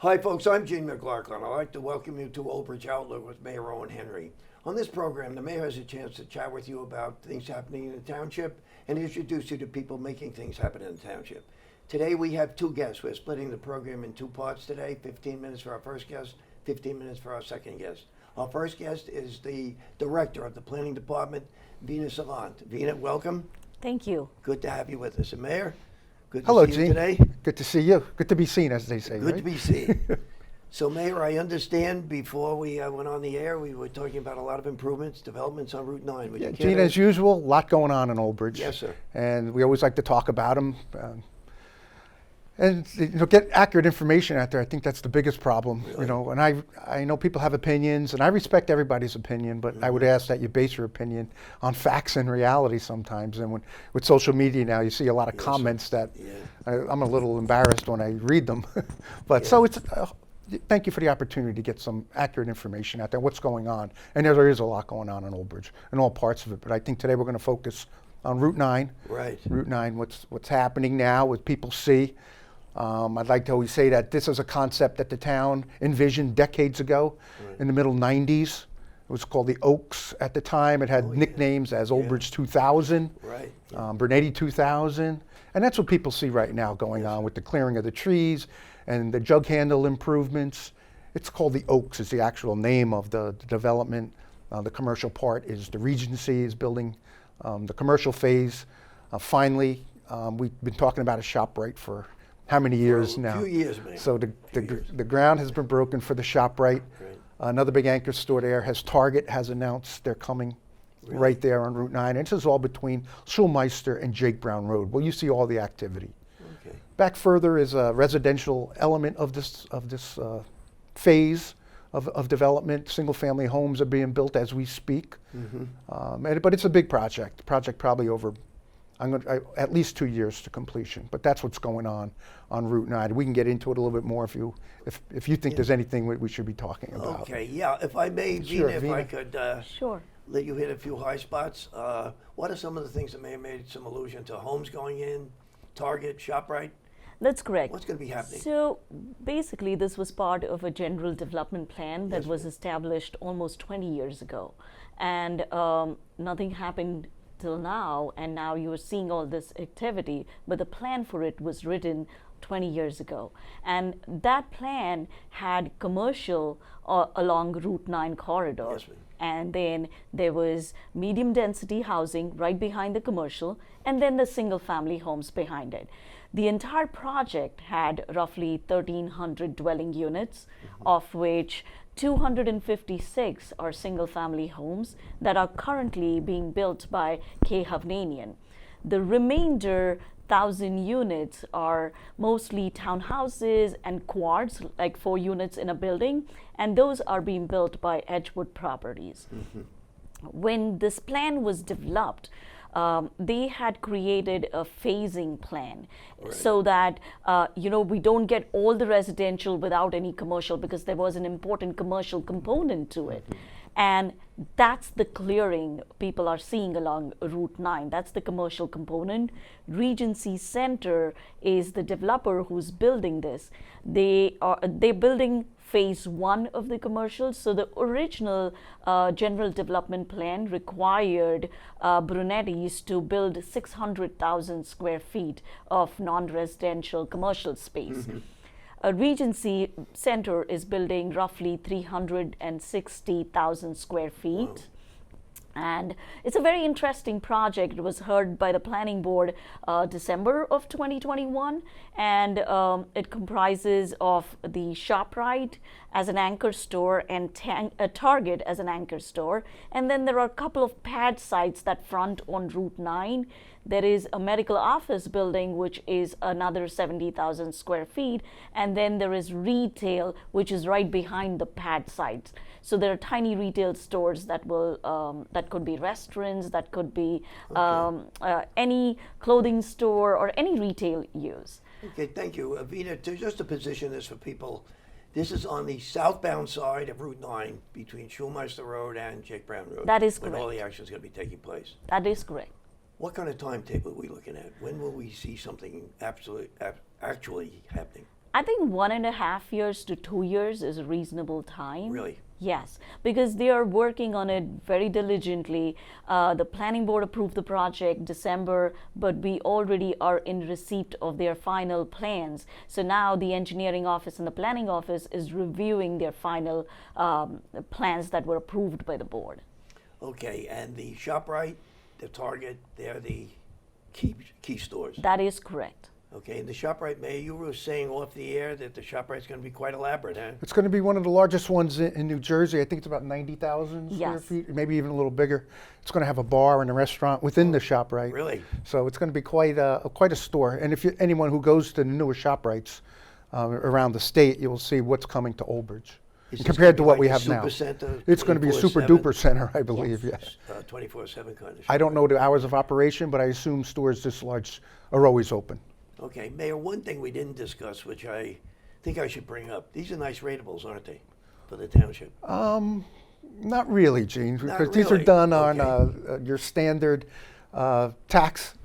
Hi, folks. I'm Gene McLoughlin. I'd like to welcome you to Old Bridge Outlook with Mayor Owen Henry. On this program, the mayor has a chance to chat with you about things happening in the township and introduce you to people making things happen in the township. Today, we have two guests. We're splitting the program in two parts today, 15 minutes for our first guest, 15 minutes for our second guest. Our first guest is the director of the planning department, Veena Sawant. Veena, welcome. Thank you. Good to have you with us. And Mayor, good to Hello, see you Gene. today. Good to see you. Good to be seen, as they say. Good right? to be seen. So, Mayor, I understand before we went on the air, we were talking about a lot of improvements, developments on Route 9. Would you care Gene, to- as usual, a lot going on in Old Bridge. Yes, sir. And we always like to talk about them. And get accurate information out there. I think that's the biggest problem. Really? And I know people have opinions, and I respect everybody's opinion, but I would ask that you base your opinion on facts and reality sometimes. And with social media now, you see a lot of Yes, comments that Yeah. I'm a little embarrassed when I read them. But Yeah. so it's. Thank you for the opportunity to get some accurate information out there, what's going on. And there is a lot going on in Old Bridge, in all parts of it. But I think today we're going to focus on Route 9. Right. Route 9, what's happening now, what people see. I'd like to always say that this is a concept that the town envisioned decades ago, in the middle 90s. It was called the Oaks at the time. It had Oh, yeah. nicknames as Old Yeah. Bridge 2000, Right. Bernetti 2000. And that's what people see right now going on with the clearing of the trees and the jug handle improvements. It's called the Oaks, is the actual name of the development. The commercial part is the Regency is building the commercial phase. Finally, we've been talking about a ShopRite for how many years For a now? few years, man. So Few years. the ground has been broken for the ShopRite. Right. Another big anchor store there Target has announced they're coming Really? right there on Route 9. And this is all between Schulmeister and Jake Brown Road. Well, you see all the activity. Okay. Back further is a residential element of this phase of development. Single-family homes are being built as we speak. But it's a big project. Project probably over at least 2 years to completion. But that's what's going on Route 9. We can get into it a little bit more if you think there's anything we should be talking about. Okay, yeah, if I may, Sure, Veena, if I Veena. could Sure. let you hit a few high spots. What are some of the things that may have made some allusion to homes going in, Target, ShopRite? That's correct. What's going to be happening? So basically, this was part of a general development plan that Yes, was ma'am. established almost 20 years ago. And nothing happened till now, and now you are seeing all this activity, but the plan for it was written 20 years ago. And that plan had commercial along Route 9 corridor. Yes, ma'am. And then there was medium density housing right behind the commercial, and then the single family homes behind it. The entire project had roughly 1,300 dwelling units, of which 256 are single family homes that are currently being built by K. Hovnanian. The remainder 1,000 units are mostly townhouses and quads, like 4 units in a building, and those are being built by Edgewood Properties. When this plan was developed, they had created a phasing plan so that we don't get all the residential without any commercial, because there was an important commercial component to it. And that's the clearing people are seeing along Route 9. That's the commercial component. Regency Center is the developer who's building this. They're building phase 1 of the commercial. So the original general development plan required Brunetti's to build 600,000 square feet of non-residential commercial space. Regency Center is building roughly 360,000 square feet. Wow. And it's a very interesting project. It was heard by the planning board December of 2021, and it comprises of the ShopRite as an anchor store and Target as an anchor store. And then there are a couple of pad sites that front on Route 9. There is a medical office building, which is another 70,000 square feet. And then there is retail, which is right behind the pad sites. So there are tiny retail stores that could be restaurants, that could be any clothing store or any retail use. Okay, thank you. Veena, just to position this for people, this is on the southbound side of Route 9 between Schulmeister Road and Jake Brown Road. That is when all correct. the action is going to be taking place. That is correct. What kind of timetable are we looking at? When will we see something actually happening? I think 1.5 years to 2 years is a reasonable time. Really? Yes, because they are working on it very diligently. The planning board approved the project December, but we already are in receipt of their final plans. So now the engineering office and the planning office is reviewing their final plans that were approved by the board. Okay, and the ShopRite, the Target, they're the key stores. That is correct. Okay, and the ShopRite, Mayor, you were saying off the air that the ShopRite's going to be quite elaborate, huh? It's going to be one of the largest ones in New Jersey. I think it's about 90,000 square Yes. feet, maybe even a little bigger. It's going to have a bar and a restaurant within the ShopRite. Really? So it's going to be quite a store. And if anyone who goes to the newer ShopRites around the state, you'll see what's coming to Old Bridge. Is this Compared to gonna be what like we a have now. supercenter, It's going to be a super 24/7? duper center, I believe, yes. 24/7 kind of. I don't know the hours of operation, but I assume stores this large are always open. Okay, Mayor, one thing we didn't discuss, which I think I should bring up, these are nice ratables, aren't they, for the township? Not really, Gene, because these are really? done on Okay. your standard tax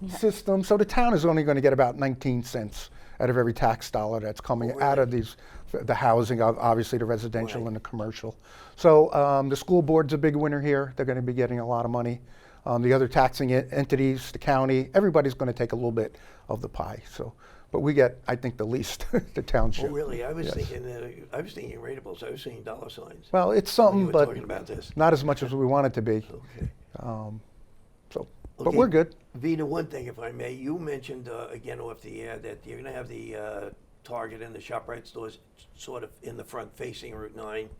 system. So the town is only going to get about 19 cents out of every tax dollar that's coming out of the housing, obviously the residential Right. and the commercial. So the school board's a big winner here. They're going to be getting a lot of money. The other taxing entities, the county, everybody's going to take a little bit of the pie. So, but we get, I think, the least, the township. Oh, really? I was Yes. thinking ratables. I was thinking dollar signs. Well, it's when you something, were but talking about this. not as much as we want it to be. Okay. But Okay. we're good. Veena, one thing, if I may, you mentioned again off the air that you're going to have the Target and the ShopRite stores sort of in the front facing Route 9.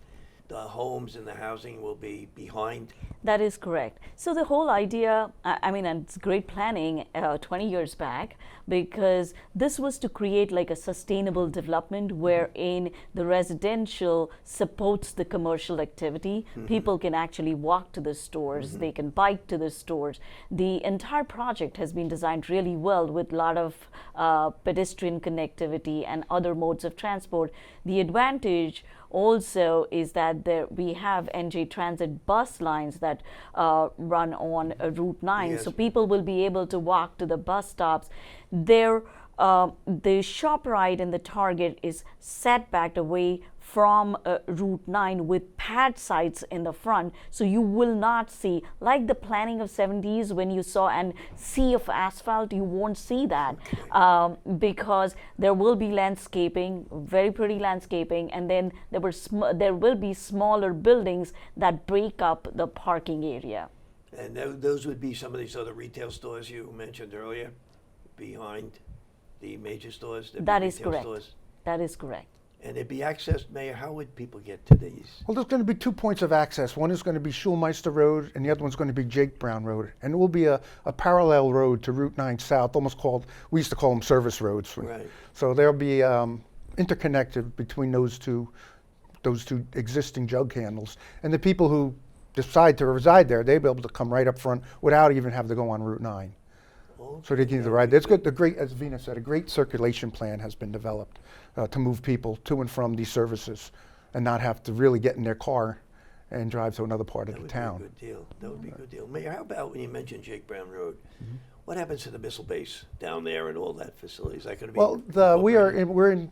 The homes and the housing will be behind. That is correct. So the whole idea, I mean, and it's great planning 20 years back, because this was to create like a sustainable development wherein the residential supports the commercial activity. People can actually walk to the stores, they can bike to the stores. The entire project has been designed really well with a lot of pedestrian connectivity and other modes of transport. The advantage also is that we have NJ Transit bus lines that run on Route 9. Yes. So people will be able to walk to the bus stops. The ShopRite and the Target is set back away from Route 9 with pad sites in the front, so you will not see, like the planning of 70s when you saw an sea of asphalt, you won't see that because there will be landscaping, very pretty landscaping, and then there will be smaller buildings that break up the parking area. And those would be some of these other retail stores you mentioned earlier, behind the major stores? There'd be That is retail correct. stores. That is correct. And they'd be accessed, Mayor, how would people get to these? Well, there's going to be 2 points of access. One is going to be Schulmeister Road, and the other one's going to be Jake Brown Road. And it will be a parallel road to Route 9 South, almost called, we used to call them service roads. Right. So there'll be interconnected between those two existing jug handles. And the people who decide to reside there, they'll be able to come right up front without even having to go on Route 9. So they can either ride. It's good. The great, as Veena said, a great circulation plan has been developed to move people to and from these services, and not have to really get in their car and drive to another part of the town. That would be a good deal. That would be a good deal. Mayor, how about when you mentioned Jake Brown Road? What happens to the missile base down there and all that facility? Is that going to be? Well, we're in.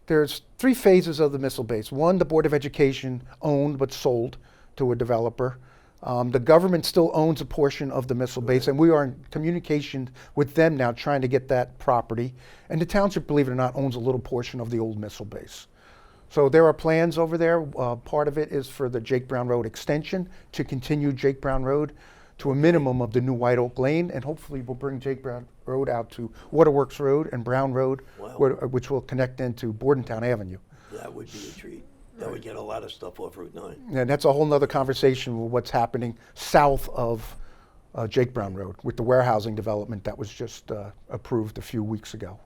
There's 3 phases of the missile base. One, the Board of Education owned but sold to a developer. The government still owns a portion of the missile base, and we are in communication with them now trying to get that property. And the township, believe it or not, owns a little portion of the old missile base. So there are plans over there. Part of it is for the Jake Brown Road extension to continue Jake Brown Road to a minimum of the new White Oak Lane, and hopefully we'll bring Jake Brown Road out to Waterworks Road and Brown Road, Wow. which will connect into Bordentown Avenue. That would be a treat. That would get a lot of stuff off Route 9. And that's a whole nother conversation with what's happening south of Jake Brown Road with the warehousing development that was just approved a few weeks ago.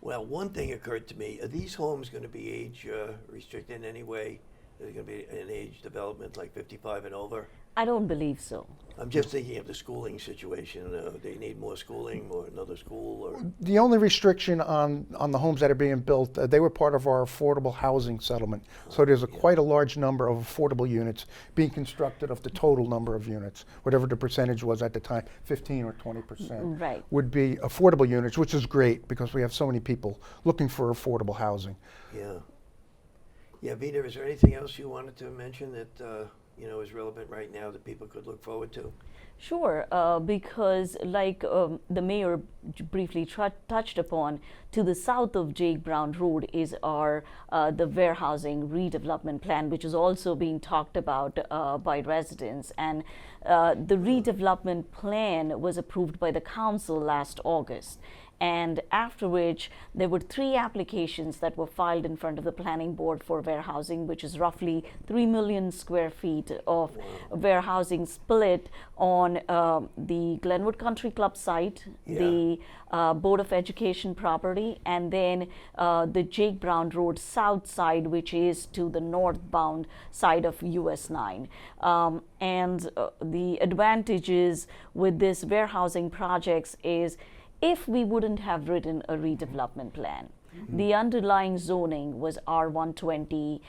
Well, one thing occurred to me. Are these homes going to be age restricted in any way? Is it going to be an age development like 55 and over? I don't believe so. I'm just thinking of the schooling situation. They need more schooling or another school or. The only restriction on the homes that are being built, they were part of our affordable housing settlement. So there's quite a large number of affordable units being constructed of the total number of units, whatever the percentage was at the time, 15 or 20% Right. would be affordable units, which is great because we have so many people looking for affordable housing. Yeah. Yeah, Veena, is there anything else you wanted to mention that is relevant right now that people could look forward to? Sure, because like the mayor briefly touched upon, to the south of Jake Brown Road is our the warehousing redevelopment plan, which is also being talked about by residents. And the redevelopment plan was approved by the council last August. And after which, there were 3 applications that were filed in front of the planning board for warehousing, which is roughly 3 million square feet of warehousing split on the Glenwood Country Club site, the Board of Education property, and then the Jake Brown Road south side, which is to the northbound side of US 9. And the advantages with this warehousing projects is, if we wouldn't have written a redevelopment plan, the underlying zoning was R120,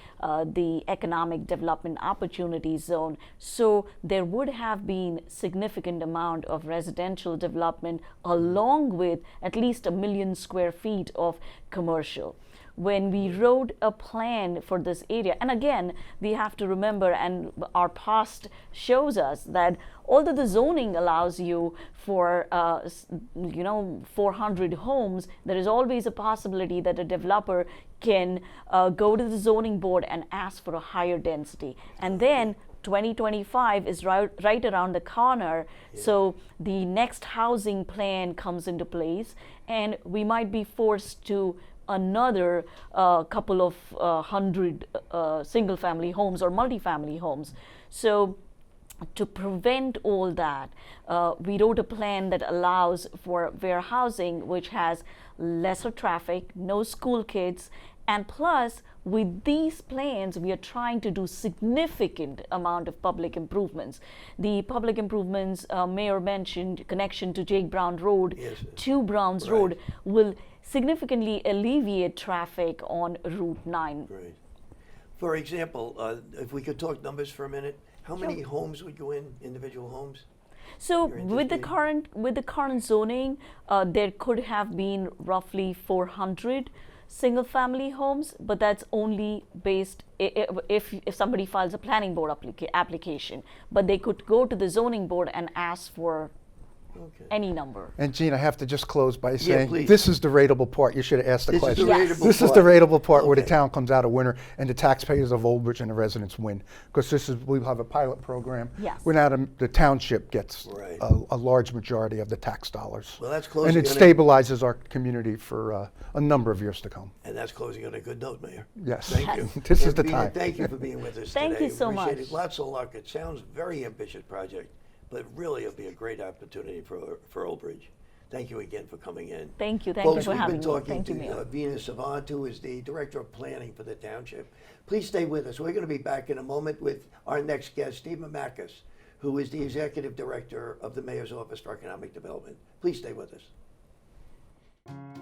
the Economic Development Opportunity Zone. So there would have been significant amount of residential development along with at least 1 million square feet of commercial. When we wrote a plan for this area, and again, we have to remember, and our past shows us that although the zoning allows you for 400 homes, there is always a possibility that a developer can go to the zoning board and ask for a higher density. And then 2025 is right around the corner, so the next housing plan comes into place, and we might be forced to another couple of hundred single-family homes or multi-family homes. So to prevent all that, we wrote a plan that allows for warehousing, which has lesser traffic, no school kids, and plus with these plans we are trying to do significant amount of public improvements. The public improvements Mayor mentioned, connection to Jake Brown Road to Browns Road, will significantly alleviate traffic on Route 9. Great. For example, if we could talk numbers for a minute, how many homes would go in, individual homes? So with the current zoning, there could have been roughly 400 single-family homes, but that's only based if somebody files a planning board application. But they could go to the zoning board and ask for any number. And Gene, I have to just close by saying, please. this is the rateable part. You should have asked the question. This is the rateable part where the town comes out a winner and the taxpayers of Old Bridge and the residents win. Because we have a pilot program. Yes. Where now the township gets a large majority of the tax dollars. Well, that's closing. And it stabilizes our community for a number of years to come. And that's closing on a good note, Mayor. Yes. Thank you. This is the Veena, time. Thank you for being with us Thank today. you so Appreciate much. it. Lots of luck. It sounds very ambitious project, but really it'll be a great opportunity for Old Bridge. Thank you again for coming in. Thank you Folks, for having me. we've been talking Thank to you, Mayor. Veena Sawant, who is the Director of Planning for the Township. Please stay with us. We're going to be back in a moment with our next guest, Steve Mamakas, who is the Executive Director of the Mayor's Office for Economic Development. Please stay with us.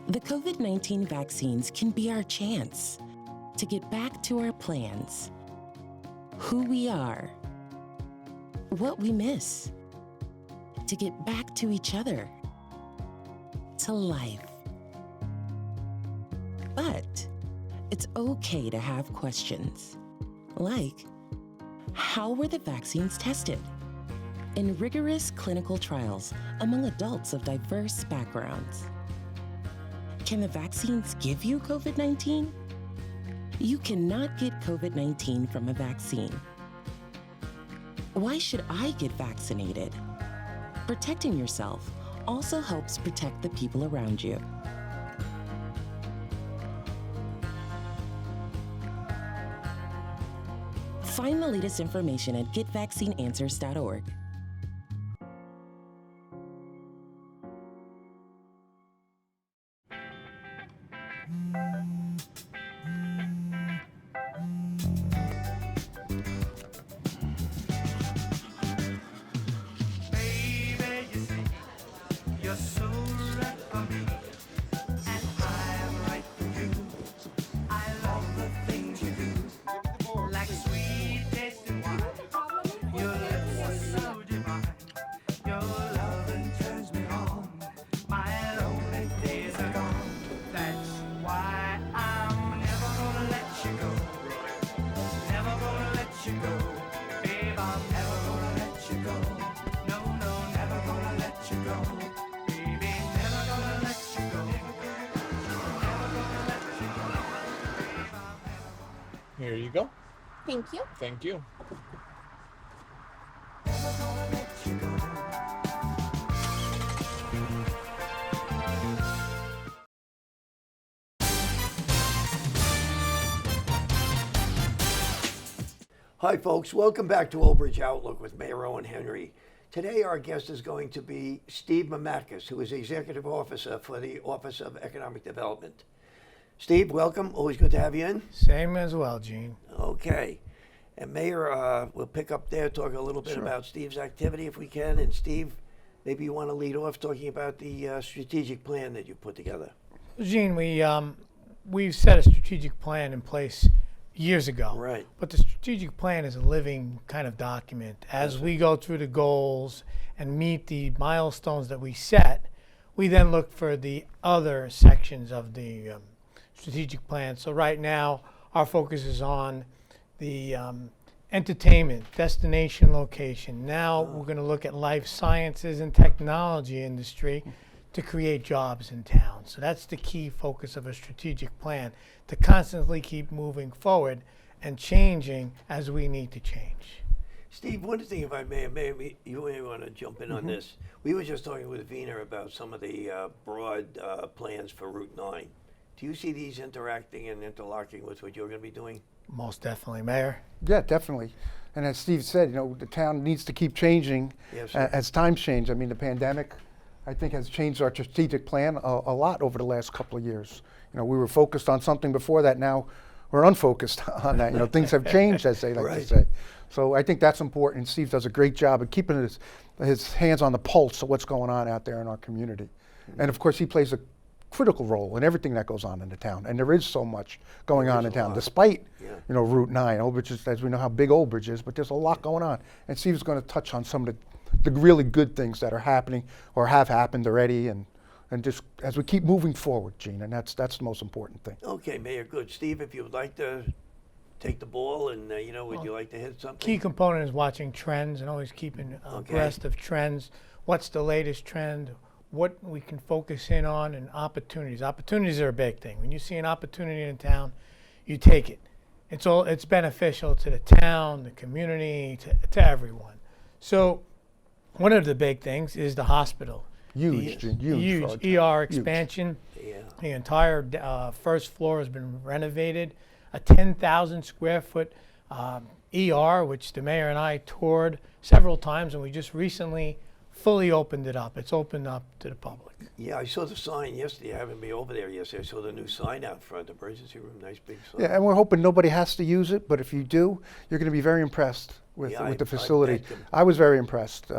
The COVID-19 vaccines can be our chance to get back to our plans, who we are, what we miss, to get back to each other, to life. But it's okay to have questions, like, how were the vaccines tested? In rigorous clinical trials among adults of diverse backgrounds. Can the vaccines give you COVID-19? You cannot get COVID-19 from a vaccine. Why should I get vaccinated? Protecting yourself also helps protect the people around you. Find the latest information at getvaccineanswers.org. go. Thank you. Thank you. Hi, folks. Welcome back to Old Bridge Outlook with Mayor Owen Henry. Today, our guest is going to be Steve Mamakas, who is the Executive Officer for the Office of Economic Development. Steve, welcome. Always good to have you in. Same as well, Gene. Okay. And Mayor, we'll pick up there, talk a little bit about Steve's activity if we can. And Steve, maybe you want to lead off talking about the strategic plan that you put together. Gene, we've set a strategic plan in place years ago. Right. But the strategic plan is a living kind of document. As we go through the goals and meet the milestones that we set, we then look for the other sections of the strategic plan. So right now, our focus is on the entertainment, destination location. Now we're going to look at life sciences and technology industry to create jobs in town. So that's the key focus of a strategic plan, to constantly keep moving forward and changing as we need to change. Steve, one thing, if I may, maybe you may want to jump in on this. We were just talking with Veena about some of the broad plans for Route 9. Do you see these interacting and interlocking with what you're going to be doing? Most definitely, Mayor. Yeah, definitely. And as Steve said, the town needs to keep changing as times change. I mean, the pandemic, I think, has changed our strategic plan a lot over the last couple of years. We were focused on something before that. Now we're unfocused on that. Things have changed, as they like to say. So I think that's important. Steve does a great job of keeping his hands on the pulse of what's going on out there in our community. And of course, he plays a critical role in everything that goes on in the town. And there is so much going on in town, despite Route 9. Old Bridge is, as we know how big Old Bridge is, but there's a lot going on. And Steve's going to touch on some of the really good things that are happening or have happened already, and just as we keep moving forward, Gene, and that's the most important thing. Okay, Mayor, good. Steve, if you would like to take the ball and, would you like to hit something? Key component is watching trends and always keeping abreast of trends. What's the latest trend? What we can focus in on, and opportunities. Opportunities are a big thing. When you see an opportunity in town, you take it. It's beneficial to the town, the community, to everyone. So one of the big things is the hospital. Huge ER expansion. Yeah. The entire first floor has been renovated. A 10,000 square foot ER, which the mayor and I toured several times, and we just recently fully opened it up. It's opened up to the public. Yeah, I saw the sign yesterday. I haven't been over there yesterday. I saw the new sign out front, emergency room, nice big sign. Yeah, and we're hoping nobody has to use it, but if you do, you're going to be very impressed with the facility. I was very impressed.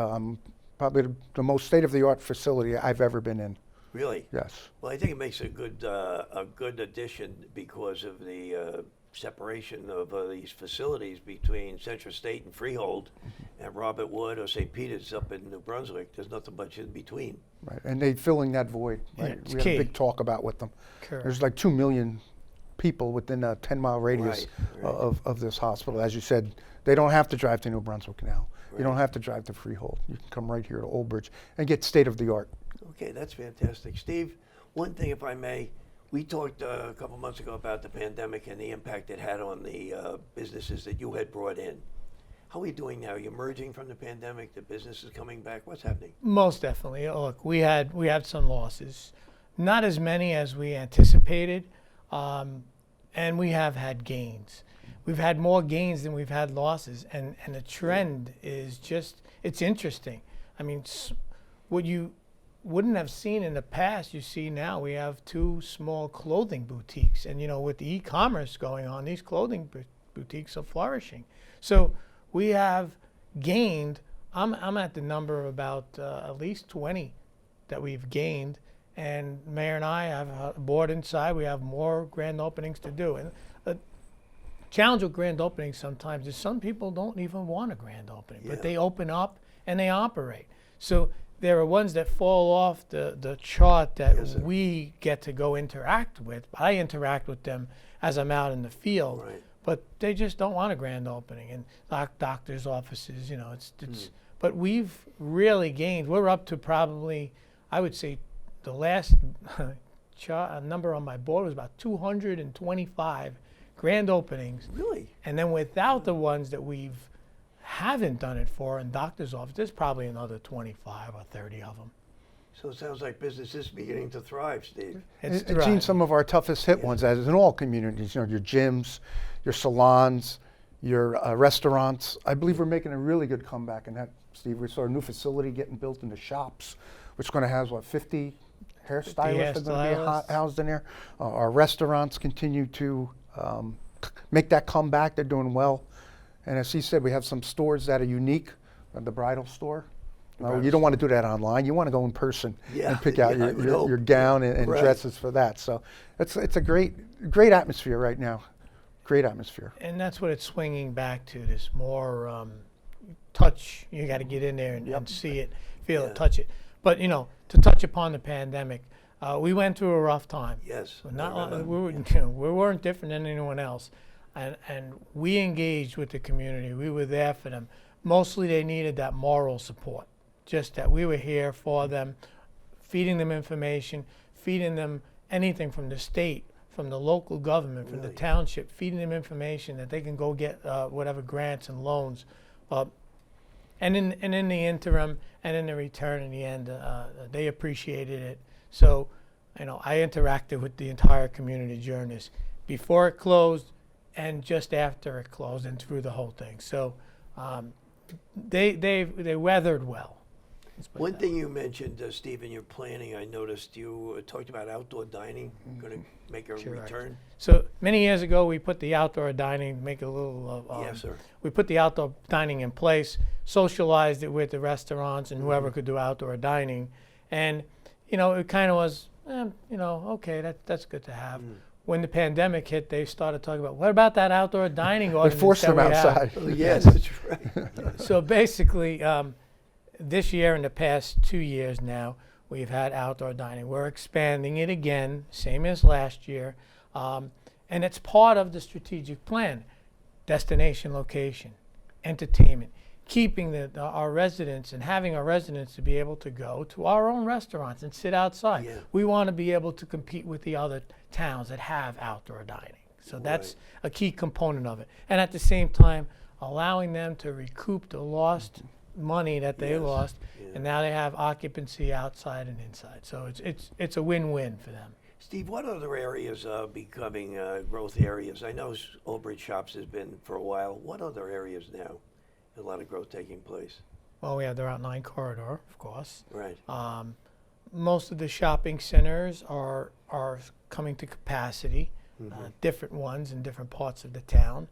Probably the most state-of-the-art facility I've ever been in. Really? Yes. Well, I think it makes a good addition because of the separation of these facilities between Central State and Freehold, and Robert Wood or St. Peter's up in New Brunswick. There's nothing much in between. Right, and they're filling that void. Right? Yeah, We had a big talk about with them. Correct. There's like 2 million people within a 10-mile radius Right. of this hospital. As you said, they don't have to drive to New Brunswick now. You don't have to drive to Freehold. You can come right here to Old Bridge and get state-of-the-art. Okay, that's fantastic. Steve, one thing, if I may, we talked a couple months ago about the pandemic and the impact it had on the businesses that you had brought in. How are you doing now? Are you emerging from the pandemic? The business is coming back? What's happening? Most definitely. Look, we had some losses, not as many as we anticipated, and we have had gains. We've had more gains than we've had losses, and the trend is just, it's interesting. I mean, what you wouldn't have seen in the past, you see now. We have 2 small clothing boutiques, and with the e-commerce going on, these clothing boutiques are flourishing. So we have gained. I'm at the number of about at least 20 that we've gained, and Mayor and I have a board inside. We have more grand openings to do, and the challenge with grand openings sometimes is some people don't even want a grand opening, but they open up and they operate. So there are ones that fall off the chart that we get to go interact with. I interact with them as I'm out in the field, but they just don't want a grand opening. And doctors' offices, but we've really gained. We're up to probably, I would say, the last number on my board was about 225 grand openings. Really? And then without the ones that we've haven't done it for in doctor's office, there's probably another 25 or 30 of them. So it sounds like business is beginning to thrive, Steve. It's I've seen thriving. some of our toughest hit ones, as in all communities, your gyms, your salons, your restaurants. I believe we're making a really good comeback in that, Steve. We saw a new facility getting built in the shops, which is going to have, 50 hairstylists are going to be housed in there. Our restaurants continue to make that comeback. They're doing well. And as he said, we have some stores that are unique, the bridal store. You don't want to do that online. You want to go in person and pick out your gown and dresses for that. So it's a great atmosphere right now. Great atmosphere. And that's what it's swinging back to, this more touch. You got to get in there and see it, feel it, touch it. But, to touch upon the pandemic, we went through a rough time. Yes. We weren't different than anyone else. And we engaged with the community. We were there for them. Mostly they needed that moral support, just that we were here for them, feeding them information, feeding them anything from the state, from the local government, from the township, feeding them information that they can go get whatever grants and loans. And in the interim and in the return in the end, they appreciated it. So, I interacted with the entire community during this, before it closed and just after it closed and through the whole thing. So they weathered well. One thing you mentioned, Steve, in your planning, I noticed you talked about outdoor dining, going to make a return. So many years ago, we put the outdoor dining, make a little. Yes, sir. We put the outdoor dining in place, socialized it with the restaurants and whoever could do outdoor dining, and it kind of was, okay, that's good to have. When the pandemic hit, they started talking about, what about that outdoor dining They ordinance forced that them we have? outside. Oh, yes, that's right. So basically, this year and the past 2 years now, we've had outdoor dining. We're expanding it again, same as last year, and it's part of the strategic plan. Destination location, entertainment, keeping our residents and having our residents to be able to go to our own restaurants and sit outside. Yeah. We want to be able to compete with the other towns that have outdoor dining. So that's a key component of it. And at the same time, allowing them to recoup the lost money that they lost, and now they have occupancy outside and inside. So it's a win-win for them. Steve, what other areas are becoming growth areas? I know Old Bridge Shops has been for a while. What other areas now? A lot of growth taking place. Well, we have the Route 9 corridor, of course. Right. Most of the shopping centers are coming to capacity, different ones in different parts of the town.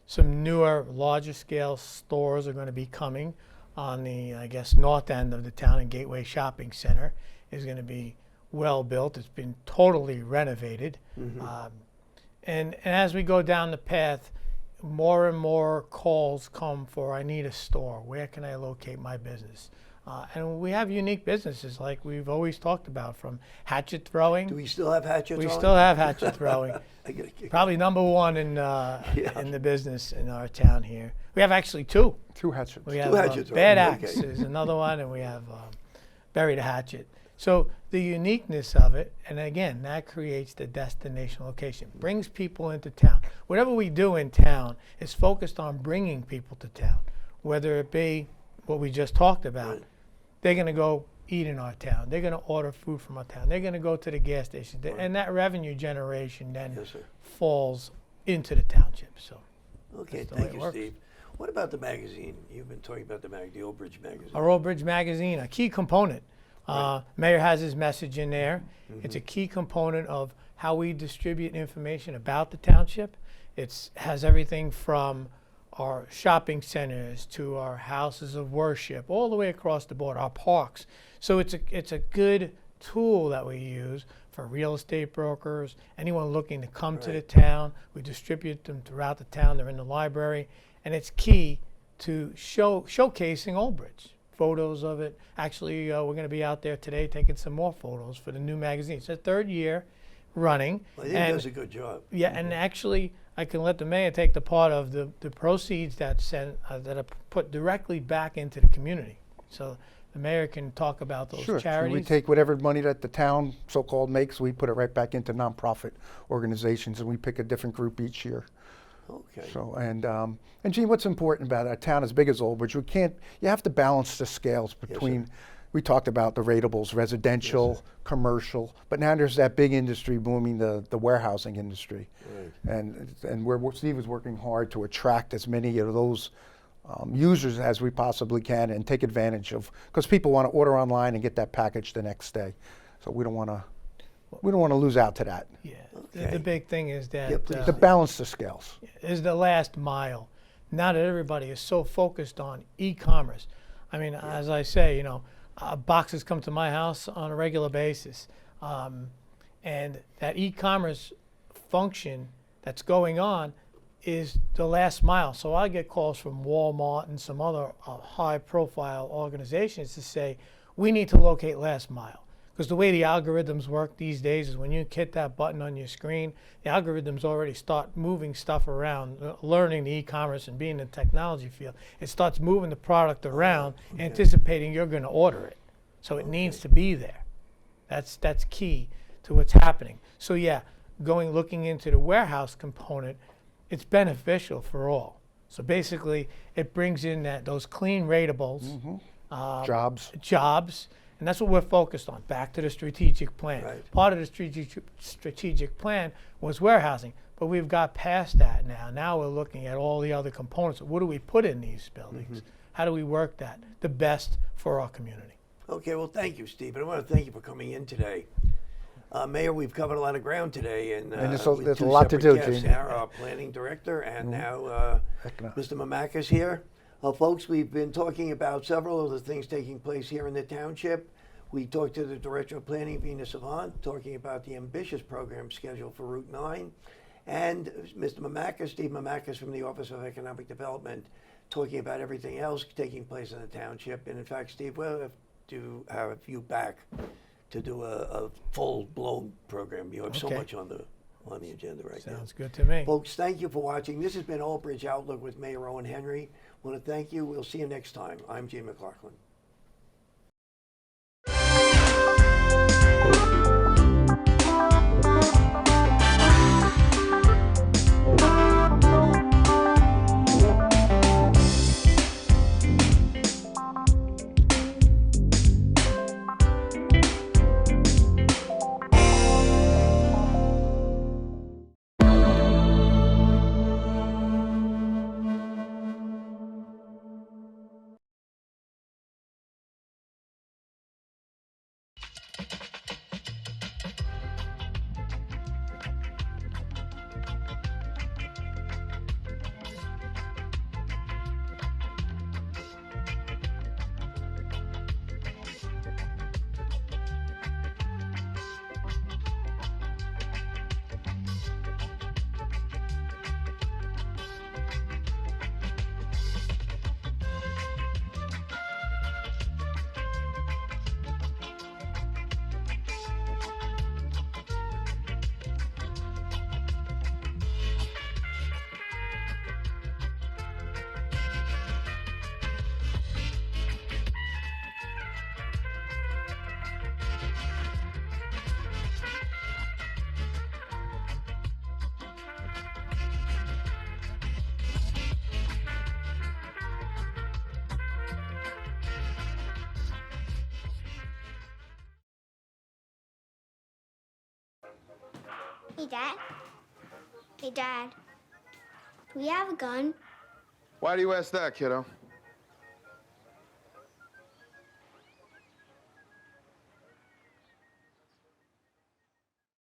Some newer, larger scale stores are going to be coming on the, north end of the town, and Gateway Shopping Center is going to be well built. It's been totally renovated. And as we go down the path, more and more calls come for, I need a store. Where can I locate my business? And we have unique businesses like we've always talked about, from hatchet throwing. Do we still have hatchets We on? still have hatchet throwing. I get a kick. Probably number one in the business in our town here. We have actually two. Two hatchets. We have hatchets, Bad right, Axe okay. is another one, and we have Buried Hatchet. So the uniqueness of it, and again, that creates the destination location, brings people into town. Whatever we do in town is focused on bringing people to town, whether it be what we just talked about. Right. They're going to go eat in our town. They're going to order food from our town. They're going to go to the gas station. Right. And that revenue generation then Yes, sir. falls into the township. So Okay, That's the way thank it you, works. Steve. What about the magazine? You've been talking about the Old Bridge magazine. our Old Bridge magazine, a key component. Mayor has his message in there. It's a key component of how we distribute information about the township. It has everything from our shopping centers to our houses of worship, all the way across the board, our parks. So it's a good tool that we use for real estate brokers, anyone looking to come to the town. We distribute them throughout the town. They're in the library, and it's key to showcasing Old Bridge. Photos of it. Actually, we're going to be out there today taking some more photos for the new magazine. It's the third year running. Well, I think he does a good job. Yeah, and actually, I can let the mayor take the part of the proceeds that are put directly back into the community. So the mayor can talk about those Sure. So charities. we take whatever money that the town so-called makes, we put it right back into nonprofit organizations, and we pick a different group each year. Okay. So, and Gene, what's important about a town as big as Old Bridge, you have to balance the scales between, we talked about the ratables, residential, commercial, but now there's that big industry booming, the warehousing industry. Right. And Steve is working hard to attract as many of those users as we possibly can and take advantage of, because people want to order online and get that package the next day. So we don't want to lose out to that. Yeah, Okay. the big thing is that Yeah, please. To balance the scales. is the last mile. Now that everybody is so focused on e-commerce. I mean, as I say, you know, boxes come to my house on a regular basis. And that e-commerce function that's going on is the last mile. So I get calls from Walmart and some other high-profile organizations to say, we need to locate last mile. Because the way the algorithms work these days is when you hit that button on your screen, the algorithms already start moving stuff around, learning the e-commerce and being in the technology field. It starts moving the product around, anticipating you're going to order it. So it needs to be there. That's key to what's happening. So yeah, looking into the warehouse component, it's beneficial for all. So basically, it brings in those clean ratables, jobs, and that's what we're focused on. Back to the strategic plan. Right. Part of the strategic plan was warehousing, but we've got past that now. Now we're looking at all the other components. What do we put in these buildings? How do we work that the best for our community? Okay, well, thank you, Steve. And I want to thank you for coming in today. Mayor, we've covered a lot of ground today, and there's with a two lot to separate do, guests, Gene. our planning director, and now Mr. Mamakas here. Folks, we've been talking about several of the things taking place here in the township. We talked to the Director of Planning, Veena, Sawant, talking about the ambitious program scheduled for Route 9, and Mr. Mamakas, Steve Mamakas from the Office of Economic Development, talking about everything else taking place in the township. And in fact, Steve, we'll have to have you back to do a full-blown program. You have so Okay. much on the agenda right now. Sounds good to me. Folks, thank you for watching. This has been Old Bridge Outlook with Mayor Owen Henry. I want to thank you. We'll see you next time. I'm Jay McLoughlin. Hey, Dad. Hey, Dad. Do we have a gun? Why do you ask that, kiddo?